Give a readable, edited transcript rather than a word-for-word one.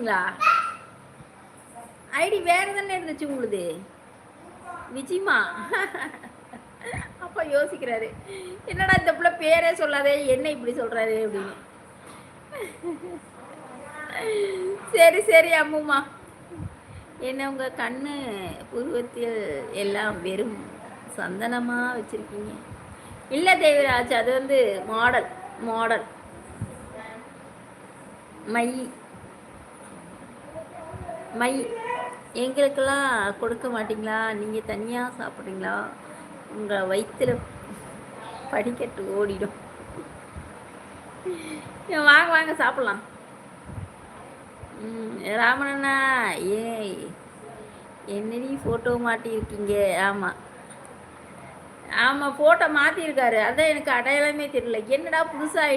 மாற்றிட்டீங்களா? ID வேறு தானே இருந்துச்சு உங்களுது. விஜிமா. அப்போ யோசிக்கிறாரு, என்னடா இந்த பிள்ளை பேரே சொல்லாதே என்ன இப்படி சொல்கிறாரு அப்படின்னு. சரி சரி அம்முமா. என்ன உங்கள் கண்ணு புருவத்தில் எல்லாம் வெறும் சந்தனமாக வச்சுருக்கீங்க. இல்லை தேவிராஜ், அது வந்து மாடல் மாடல் மை மை எங்களுக்கெல்லாம் கொடுக்க மாட்டிங்களா? நீங்கள் தனியாக சாப்பிட்றீங்களா? உங்கள் வயிற்றுல படிக்கட்டு ஓடிடும். வாங்க வாங்க சாப்பிட்லாம். ராமண்ணா, ஏய் என்னடி ஃபோட்டோ மாட்டியிருக்கீங்க? ஆமாம் ஆமாம், ஃபோட்டோ மாற்றிருக்காரு. அதான் எனக்கு அடையாளமே தெரியல. என்னடா புதுசாக ஐடி